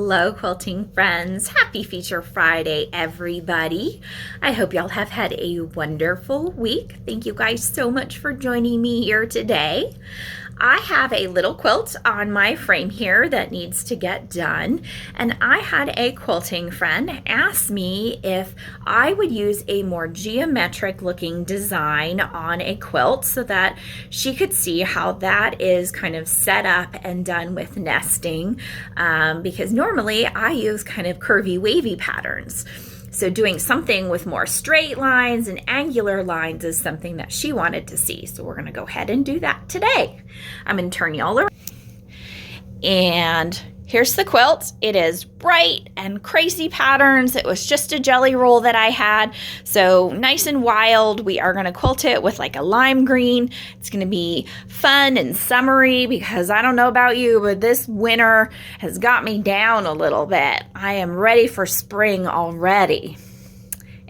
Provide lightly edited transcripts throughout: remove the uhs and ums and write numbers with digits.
Hello, quilting friends. Happy Feature Friday, everybody. I hope y'all have had a wonderful week. Thank you guys so much for joining me here today. I have a little quilt on my frame here that needs to get done, and I had a quilting friend ask me if I would use a more geometric looking design on a quilt so that she could see how that is kind of set up and done with nesting, because normally I use kind of curvy wavy patterns. So doing something with more straight lines and angular lines is something that she wanted to see. So we're going to go ahead and do that today. I'm going to turn y'all around. And here's the quilt. It is bright and crazy patterns. It was just a jelly roll that I had. So nice and wild. We are going to quilt it with like a lime green. It's going to be fun and summery because I don't know about you, but this winter has got me down a little bit. I am ready for spring already.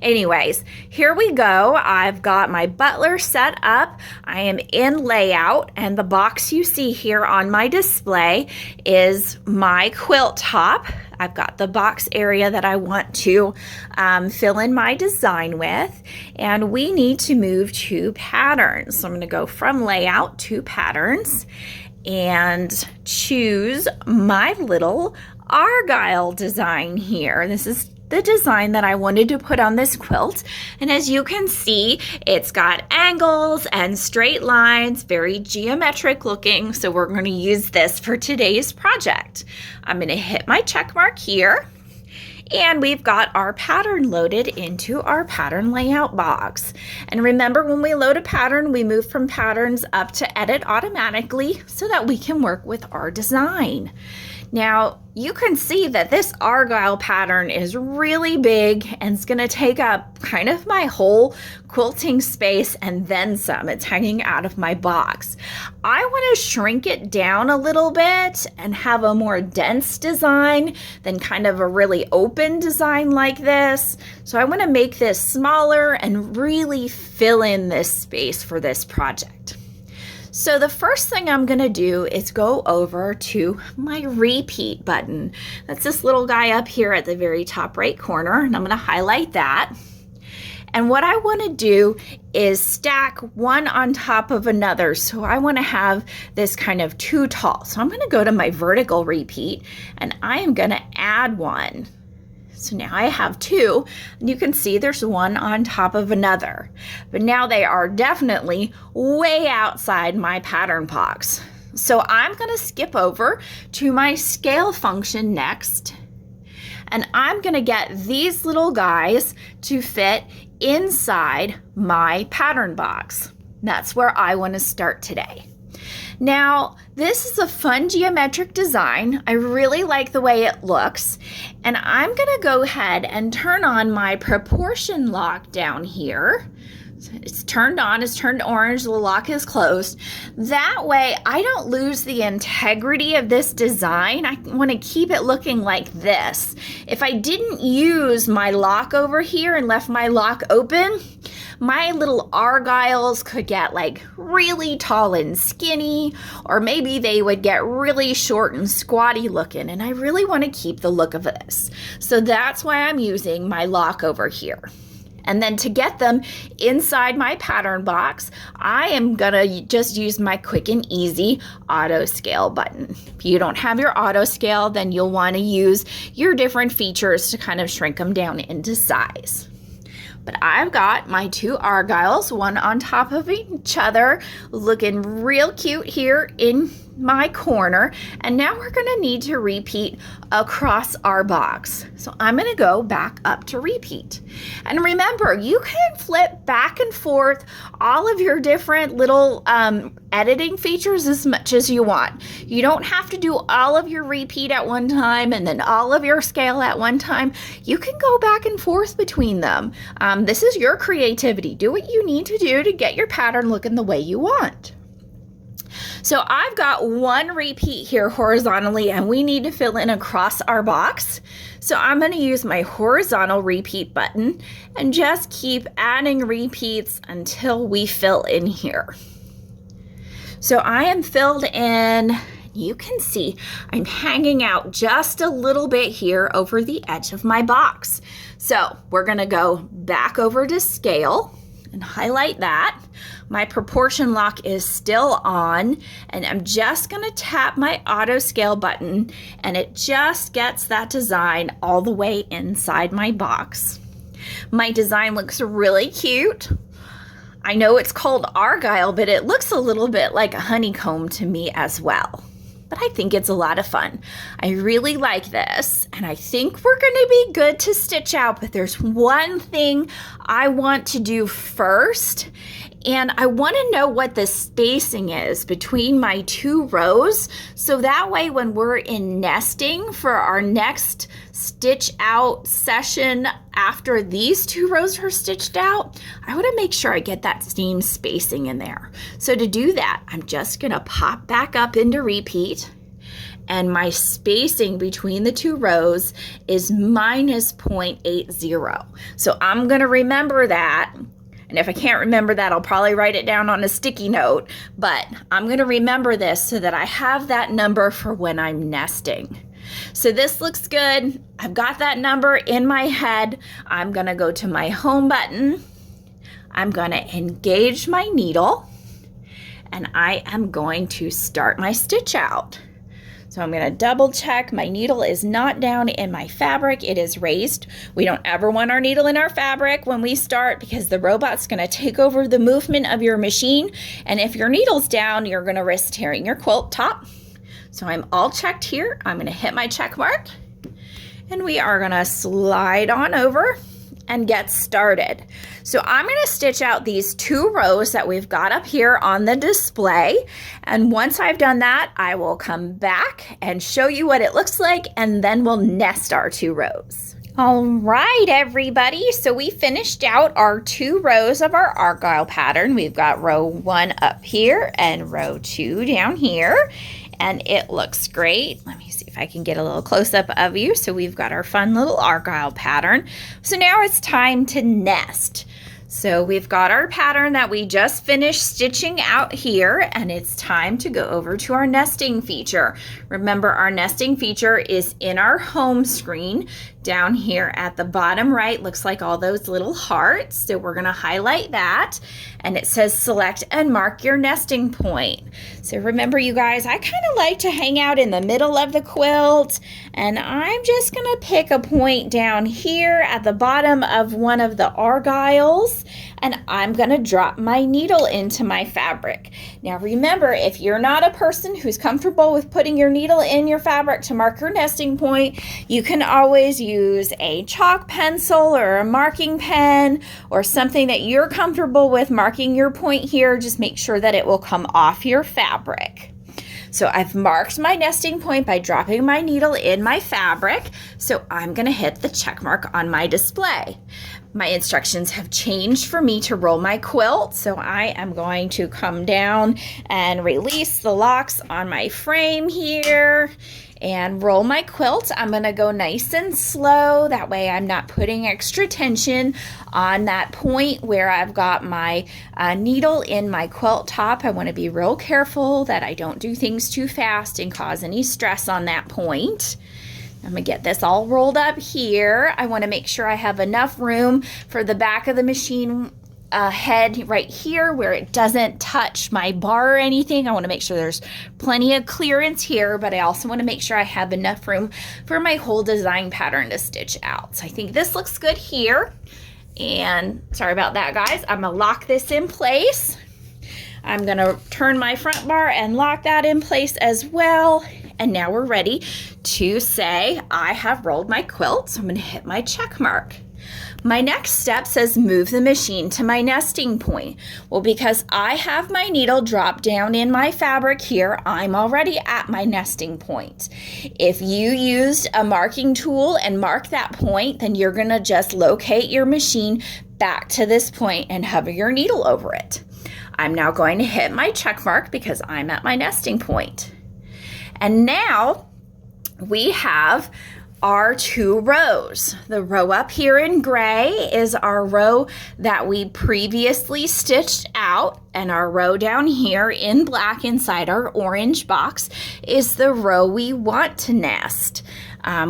Anyways, here we go. I've got my butler set up. I am in layout, and the box you see here on my display is my quilt top. I've got the box area that I want to fill in my design with, and we need to move to patterns. So I'm going to go from layout to patterns and choose my little Argyle design here. This is the design that I wanted to put on this quilt, and as you can see, it's got angles and straight lines, very geometric looking. So we're going to use this for today's project. I'm going to hit my check mark here, and we've got our pattern loaded into our pattern layout box. And remember, when we load a pattern, we move from patterns up to edit automatically so that we can work with our design. Now, you can see that this Argyle pattern is really big and it's going to take up kind of my whole quilting space and then some. It's hanging out of my box. I want to shrink it down a little bit and have a more dense design than kind of a really open design like this. So I want to make this smaller and really fill in this space for this project. So the first thing I'm going to do is go over to my repeat button. That's this little guy up here at the very top right corner, and I'm going to highlight that. And what I want to do is stack one on top of another. So I want to have this kind of two tall. So I'm going to go to my vertical repeat, and I am going to add one. So now I have two, and you can see there's one on top of another. But now they are definitely way outside my pattern box. So I'm going to skip over to my scale function next, and I'm going to get these little guys to fit inside my pattern box. That's where I want to start today. Now, this is a fun geometric design. I really like the way it looks, and I'm going to go ahead and turn on my proportion lock down here. It's turned on, it's turned orange, the lock is closed. That way I don't lose the integrity of this design. I want to keep it looking like this. If I didn't use my lock over here and left my lock open, my little Argyles could get like really tall and skinny, or maybe they would get really short and squatty looking, and I really want to keep the look of this. So that's why I'm using my lock over here. And then to get them inside my pattern box, I am gonna just use my quick and easy auto scale button. If you don't have your auto scale, then you'll wanna use your different features to kind of shrink them down into size. But I've got my two Argyles, one on top of each other, looking real cute here in my corner. And now we're going to need to repeat across our box. So I'm going to go back up to repeat. And remember, you can flip back and forth all of your different little editing features as much as you want. You don't have to do all of your repeat at one time and then all of your scale at one time. You can go back and forth between them. This is your creativity. Do what you need to do to get your pattern looking the way you want. So I've got one repeat here horizontally, and we need to fill in across our box. So I'm going to use my horizontal repeat button and just keep adding repeats until we fill in here. So I am filled in you can see I'm hanging out just a little bit here over the edge of my box. So we're gonna go back over to scale and highlight that. My proportion lock is still on, and I'm just gonna tap my auto scale button, and it just gets that design all the way inside my box. My design looks really cute. I know it's called argyle, but it looks a little bit like a honeycomb to me as well. But I think it's a lot of fun. I really like this, and I think we're gonna be good to stitch out, but there's one thing I want to do first, and I wanna know what the spacing is between my 2 rows, so that way when we're in nesting for our next stitch out session after these 2 rows are stitched out, I want to make sure I get that seam spacing in there. So to do that, I'm just gonna pop back up into repeat, and my spacing between the 2 rows is minus 0.80. So I'm gonna remember that. And if I can't remember that, I'll probably write it down on a sticky note, but I'm gonna remember this so that I have that number for when I'm nesting. So this looks good. I've got that number in my head. I'm gonna go to my home button. I'm gonna engage my needle, and I am going to start my stitch out. So I'm gonna double check my needle is not down in my fabric, it is raised. We don't ever want our needle in our fabric when we start, because the robot's gonna take over the movement of your machine, and if your needle's down, you're gonna risk tearing your quilt top. So I'm all checked here. I'm gonna hit my check mark, and we are gonna slide on over and get started. So I'm gonna stitch out these 2 rows that we've got up here on the display, and once I've done that, I will come back and show you what it looks like, and then we'll nest our 2 rows. All right, everybody, so we finished out our 2 rows of our argyle pattern. We've got row 1 up here and row 2 down here, and it looks great. Let me see if I can get a little close-up of you. So we've got our fun little argyle pattern. So now it's time to nest. So we've got our pattern that we just finished stitching out here, and it's time to go over to our nesting feature. Remember, our nesting feature is in our home screen down here at the bottom right. Looks like all those little hearts. So we're gonna highlight that, and it says select and mark your nesting point. So remember, you guys, I kind of like to hang out in the middle of the quilt, and I'm just gonna pick a point down here at the bottom of one of the argyles, and I'm gonna drop my needle into my fabric. Now remember, if you're not a person who's comfortable with putting your needle in your fabric to mark your nesting point, you can always use a chalk pencil or a marking pen or something that you're comfortable with marking your point here. Just make sure that it will come off your fabric. So I've marked my nesting point by dropping my needle in my fabric. So I'm gonna hit the check mark on my display. My instructions have changed for me to roll my quilt. So I am going to come down and release the locks on my frame here and roll my quilt. I'm gonna go nice and slow. That way I'm not putting extra tension on that point where I've got my needle in my quilt top. I wanna be real careful that I don't do things too fast and cause any stress on that point. I'm gonna get this all rolled up here. I wanna make sure I have enough room for the back of the machine head right here where it doesn't touch my bar or anything. I want to make sure there's plenty of clearance here, but I also want to make sure I have enough room for my whole design pattern to stitch out. So I think this looks good here. And sorry about that, guys. I'm gonna lock this in place. I'm gonna turn my front bar and lock that in place as well. And now we're ready to say I have rolled my quilt. So I'm gonna hit my check mark. My next step says move the machine to my nesting point. Well, because I have my needle drop down in my fabric here, I'm already at my nesting point. If you used a marking tool and mark that point, then you're gonna just locate your machine back to this point and hover your needle over it. I'm now going to hit my check mark because I'm at my nesting point. And now we have our 2 rows. The row up here in gray is our row that we previously stitched out, and our row down here in black inside our orange box is the row we want to nest.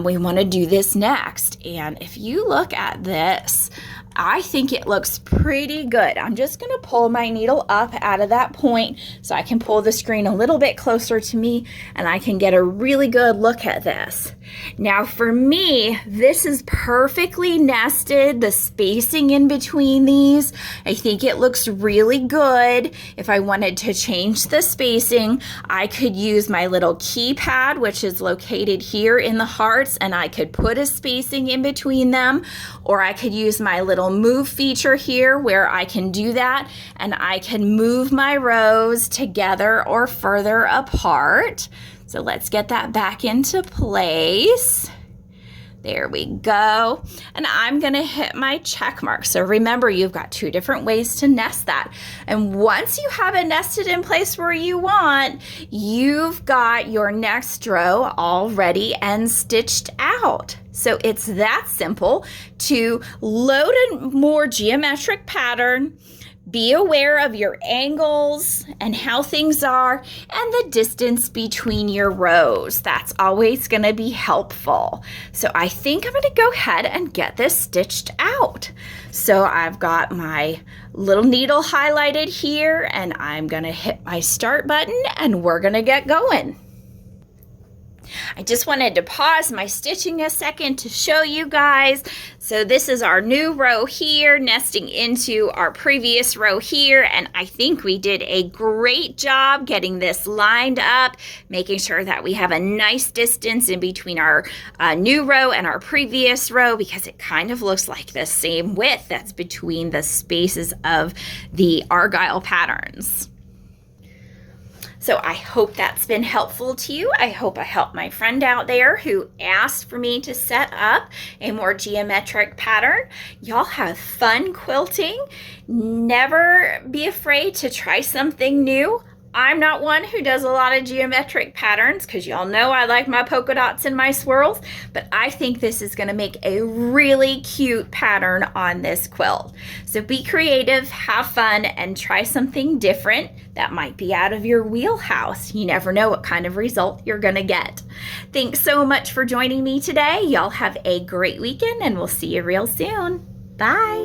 We want to do this next, and if you look at this, I think it looks pretty good. I'm just going to pull my needle up out of that point so I can pull the screen a little bit closer to me and I can get a really good look at this. Now for me, this is perfectly nested, the spacing in between these. I think it looks really good. If I wanted to change the spacing, I could use my little keypad, which is located here in the hearts, and I could put a spacing in between them, or I could use my little move feature here where I can do that, and I can move my rows together or further apart. So let's get that back into place. There we go. And I'm going to hit my check mark. So remember, you've got 2 different ways to nest that. And once you have it nested in place where you want, you've got your next row all ready and stitched out. So it's that simple to load a more geometric pattern, be aware of your angles and how things are, and the distance between your rows. That's always going to be helpful. So I think I'm going to go ahead and get this stitched out. So I've got my little needle highlighted here, and I'm going to hit my start button, and we're going to get going. I just wanted to pause my stitching a second to show you guys. So this is our new row here, nesting into our previous row here, and I think we did a great job getting this lined up, making sure that we have a nice distance in between our new row and our previous row, because it kind of looks like the same width that's between the spaces of the Argyle patterns. So I hope that's been helpful to you. I hope I helped my friend out there who asked for me to set up a more geometric pattern. Y'all have fun quilting. Never be afraid to try something new. I'm not one who does a lot of geometric patterns because y'all know I like my polka dots and my swirls, but I think this is going to make a really cute pattern on this quilt. So be creative, have fun, and try something different that might be out of your wheelhouse. You never know what kind of result you're going to get. Thanks so much for joining me today. Y'all have a great weekend, and we'll see you real soon. Bye.